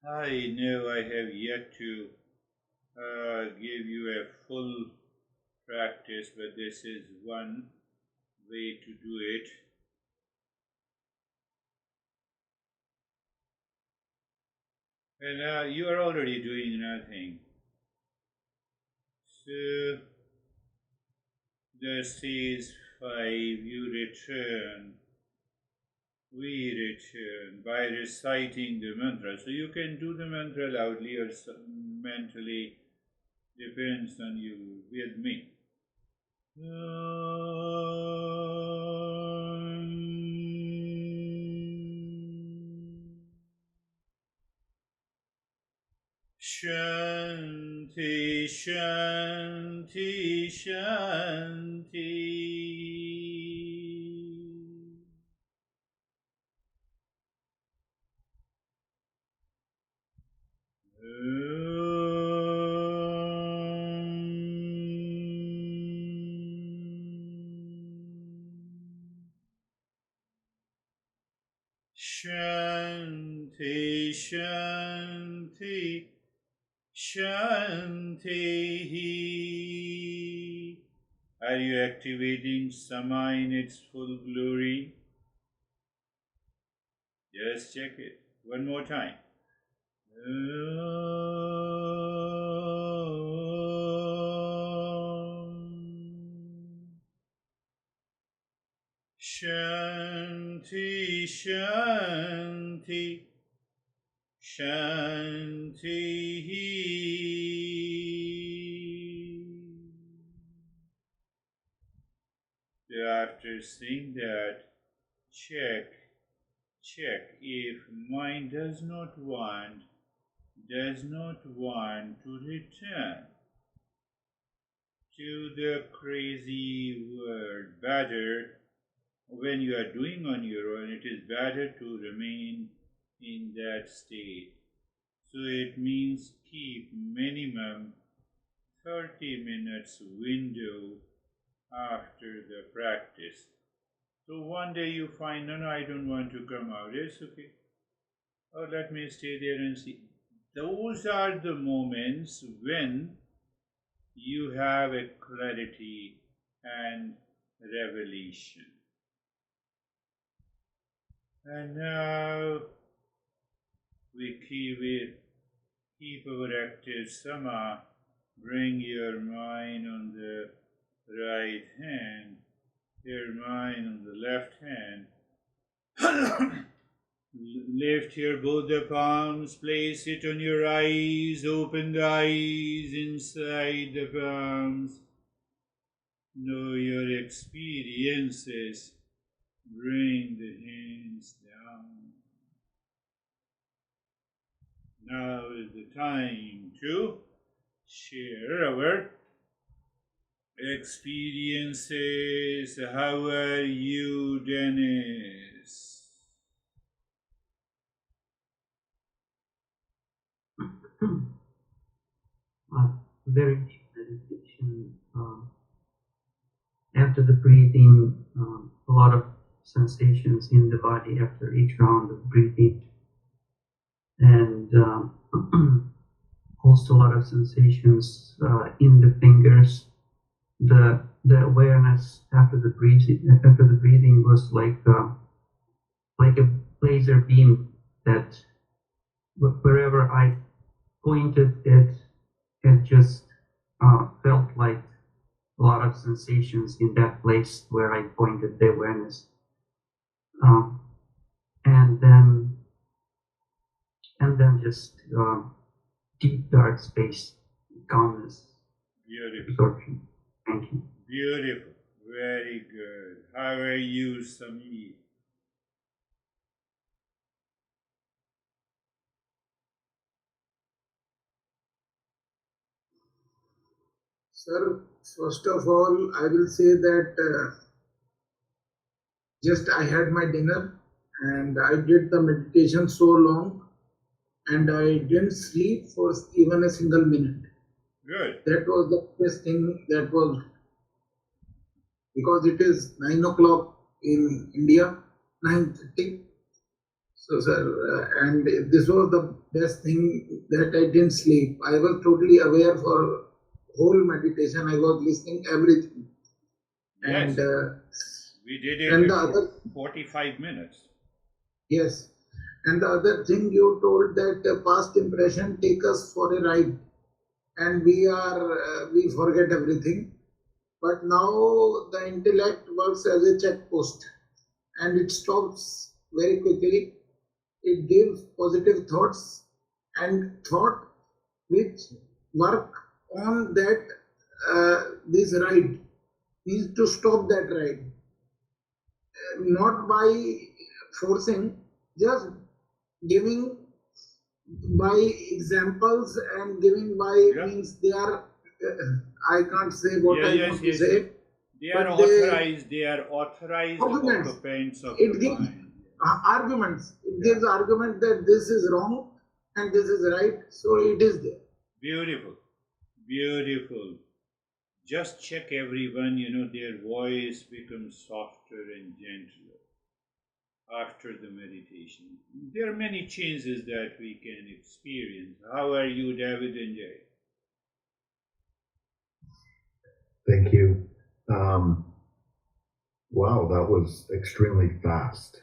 I know I have yet to give you a full practice, but this is one way to do it. And you are already doing nothing. So, the stage 5, you return. We return by reciting the mantra. So you can do the mantra loudly or mentally, depends on you. With me. Shanti, Shanti, Shanti. Shanti, Shanti. Shanti. Are you activating Sama in its full glory? Just check it. One more time. Shanti, Shanti, Shanti. So after saying that, check if mind does not want to return to the crazy world. Better, when you are doing on your own, it is better to remain in that state. So it means keep minimum 30 minutes window after the practice. So one day you find, no, I don't want to come out. It's okay. Or let me stay there and see. Those are the moments when you have a clarity and revelation. And now we keep our active Sama. Bring your mind on the right hand, your mind on the left hand. Lift your both the palms, place it on your eyes, open the eyes inside the palms. Know your experiences. Bring the hands down. Now is the time to share our experiences. How are you, Dennis? Very deep meditation. After the breathing, a lot of sensations in the body after each round of breathing, and also a lot of sensations in the fingers. The awareness after the breathing was like a laser beam that wherever I pointed it just felt like a lot of sensations in that place where I pointed the awareness, and then just deep dark space, calmness, Beautiful. absorption. Thank you. Beautiful. Very good. How are you, Samir? Sir, first of all, I will say that just I had my dinner and I did the meditation so long and I didn't sleep for even a single minute. Good. That was the best thing. That was because it is 9 o'clock in India, 9:30. So, sir, and this was the best thing that I didn't sleep. I was totally aware for whole meditation. I was listening everything. Yes. And We did it and in the other 45 minutes. yes, and the other thing you told that past impression take us for a ride, and we forget everything. But now the intellect works as a check post, and it stops very quickly. It gives positive thoughts and thought which work on that this ride is to stop that ride, not by forcing, just giving by examples and giving by means they are. I can't say what I want to say. They are but authorized. They are authorized arguments. occupants of It the gives mind. arguments. It gives argument that this is wrong and this is right. So it is there. Beautiful. Beautiful. Just check everyone, their voice becomes softer and gentler. after the meditation. There are many changes that we can experience. How are you, David and Jay? Thank you. Wow, that was extremely fast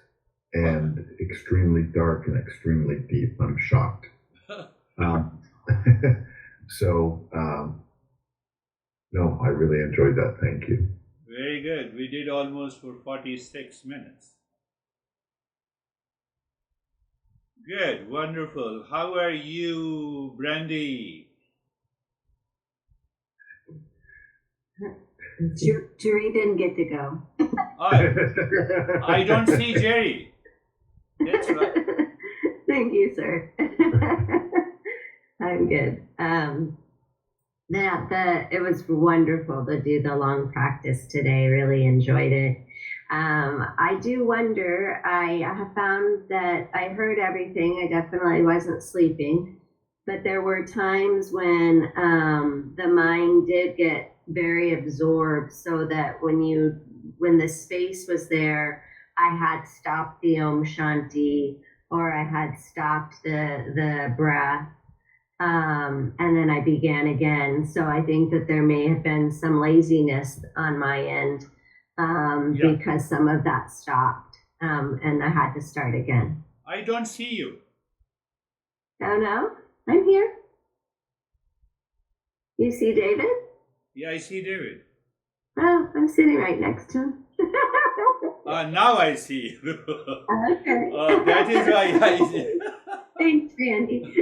and extremely dark and extremely deep. I'm shocked. Um, so, no, I really enjoyed that. Thank you. Very good. We did almost for 46 minutes. Good, wonderful. How are you, Brandy? Jerry didn't get to go. I don't see Jerry. That's right. Thank you, sir. I'm good. It was wonderful to do the long practice today. Really enjoyed it. I do wonder, I have found that I heard everything. I definitely wasn't sleeping, but there were times when the mind did get very absorbed, so that when the space was there, I had stopped the Om Shanti, or I had stopped the breath, and then I began again. So I think that there may have been some laziness on my end, because some of that stopped, and I had to start again. I don't see you. Oh no, I'm here. You see David? Yeah, I see David. Oh, I'm sitting right next to him. Now I see you. Okay. That is why I see. Thanks, Randy.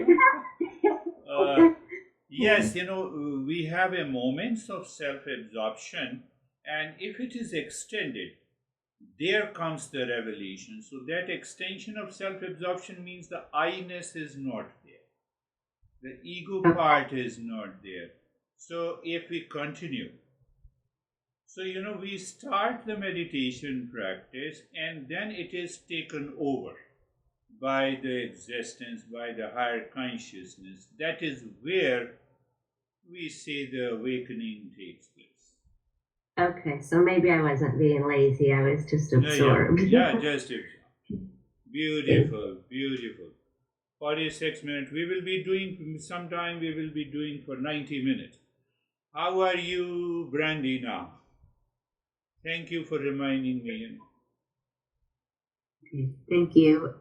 Yes, we have a moments of self-absorption, and if it is extended, there comes the revelation. So that extension of self-absorption means the I-ness is not there. The ego part is not there. So if we continue, so we start the meditation practice, and then it is taken over by the existence, by the higher consciousness. That is where we say the awakening takes place. Okay, so maybe I wasn't being lazy. I was just absorbed. Yeah, just absorbed. Beautiful, beautiful. 46 minutes. We will be doing, sometime we will be doing for 90 minutes. How are you, Brandy, now? Thank you for reminding me. Okay, thank you.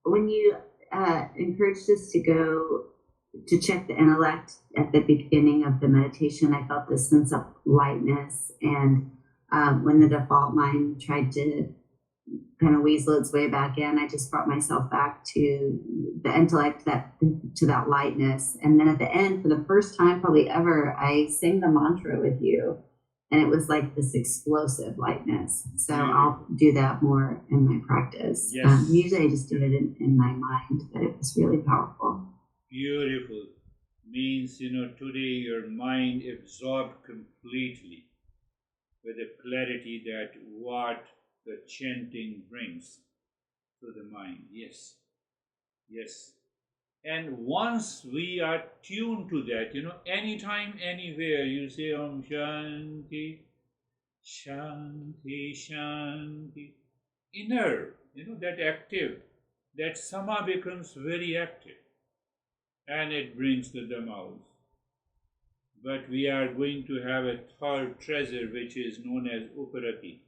When you encouraged us to go to check the intellect at the beginning of the meditation, I felt this sense of lightness. And when the default mind tried to kind of weasel its way back in, I just brought myself back to the intellect, to that lightness. And then at the end, for the first time probably ever, I sang the mantra with you. And it was like this explosive lightness. So I'll do that more in my practice. Yes. Usually I just do it in my mind, but it was really powerful. Beautiful. Means, today your mind absorbed completely with the clarity that what the chanting brings to the mind. Yes. Yes. And once we are tuned to that, anytime, anywhere, you say Om Shanti, Shanti, Shanti. Inner, that active, that Sama becomes very active. And it brings the Dhammas. But we are going to have a third treasure, which is known as Uparati.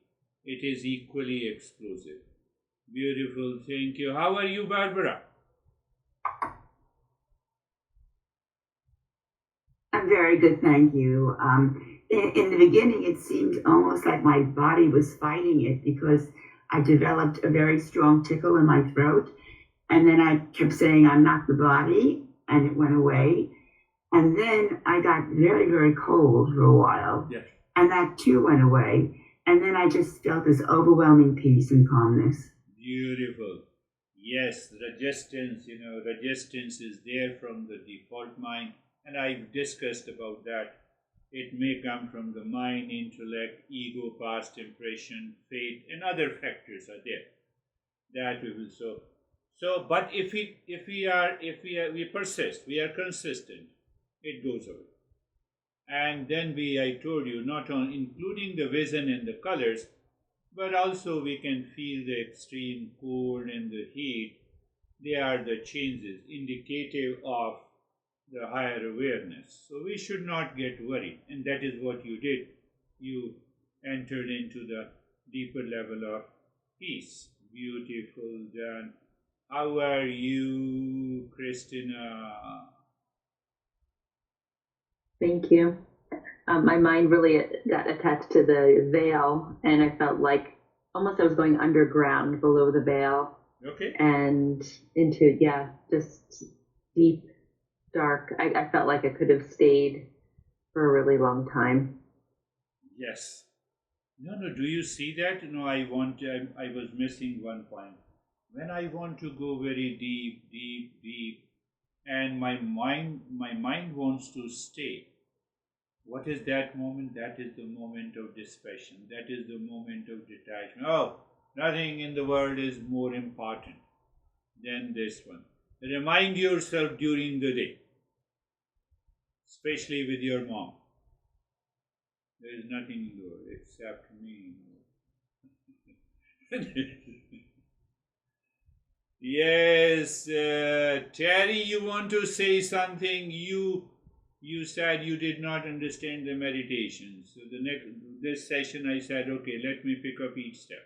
It is equally explosive. Beautiful, thank you. How are you, Barbara? I'm very good, thank you. In the beginning, it seemed almost like my body was fighting it, because I developed a very strong tickle in my throat. And then I kept saying, I'm not the body, and it went away. And then I got very, very cold for a while. Yes. And that too went away. And then I just felt this overwhelming peace and calmness. Beautiful. Yes, resistance, resistance is there from the default mind. And I've discussed about that. It may come from the mind, intellect, ego, past impression, fate, and other factors are there. That we will so. But if we persist, we are consistent, it goes away. And then I told you, not on including the vision and the colors, but also we can feel the extreme cold and the heat. They are the changes indicative of the higher awareness. So we should not get worried, and that is what you did. You entered into the deeper level of peace. Beautiful done. How are you, Christina? Thank you. My mind really got attached to the veil, and I felt like almost I was going underground below the veil. Okay. And into, just deep, dark. I felt like I could have stayed for a really long time. Yes. No, do you see that? No, I was missing one point. When I want to go very deep, and my mind wants to stay. What is that moment? That is the moment of dispassion. That is the moment of detachment. Oh, nothing in the world is more important than this one. Remind yourself during the day, especially with your mom. There is nothing in the world except me. Yes, Terry, you want to say something? You said you did not understand the meditation. So this session I said, okay, let me pick up each step.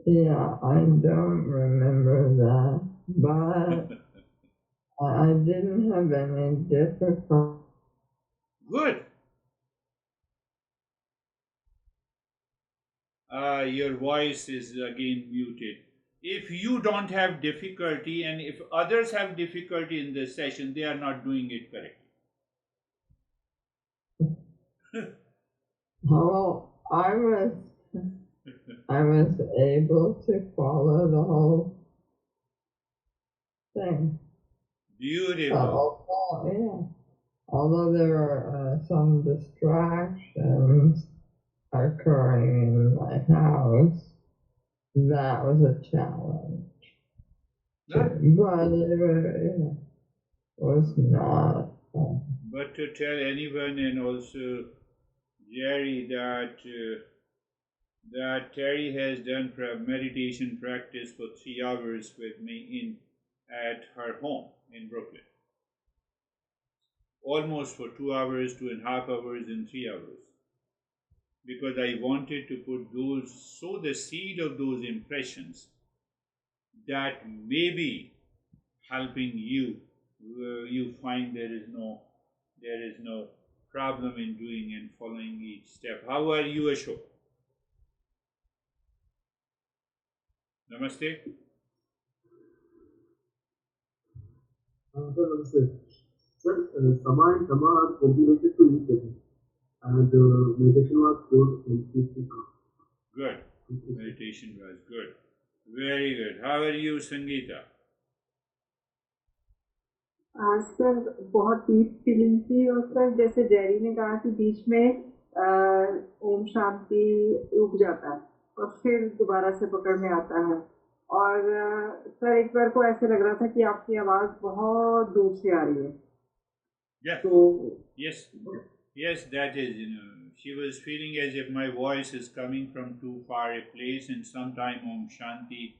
Yeah, I don't remember that, but I didn't have any difficulty. Good. Your voice is again muted. If you don't have difficulty and if others have difficulty in this session, they are not doing it correctly. Well, I was able to follow the whole thing. Beautiful. Although there were some distractions occurring in my house, that was a challenge. But it was not. But to tell anyone, and also Jerry, that Terry has done meditation practice for 3 hours with me at her home in Brooklyn. Almost for 2 hours, 2.5 hours, and 3 hours. Because I wanted to sow the seed of those impressions that may be helping you. You find there is no problem in doing and following each step. How are you, Ashok? Namaste. Namaste. Sir, Sama and Dama are correlated to each other, and meditation was good. Good. Meditation was good. Very good. How are you, Sangeeta? Sir बहुत deep feeling थी और sir जैसे Jerry ने कहा कि बीच में ओम शांति रुक जाता है और फिर दोबारा से पकड़ में आता है और सर एक बार को ऐसे लग रहा था कि आपकी आवाज़ बहुत दूर से आ रही है. Yeah. Yes, that is, she was feeling as if my voice is coming from too far a place, and sometime Om Shanti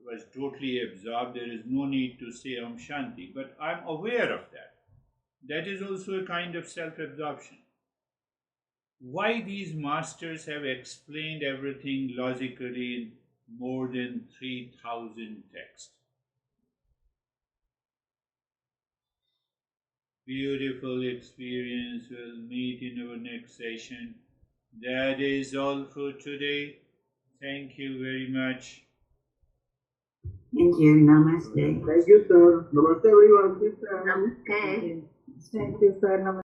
was totally absorbed. There is no need to say Om Shanti, but I'm aware of that. That is also a kind of self-absorption. Why these masters have explained everything logically in more than 3,000 texts. Beautiful experience. We'll meet in our next session. That is all for today. Thank you very much. Thank you. Namaste. Thank you, sir. Namaste, everyone. Namaste. Thank you, sir. Namaste.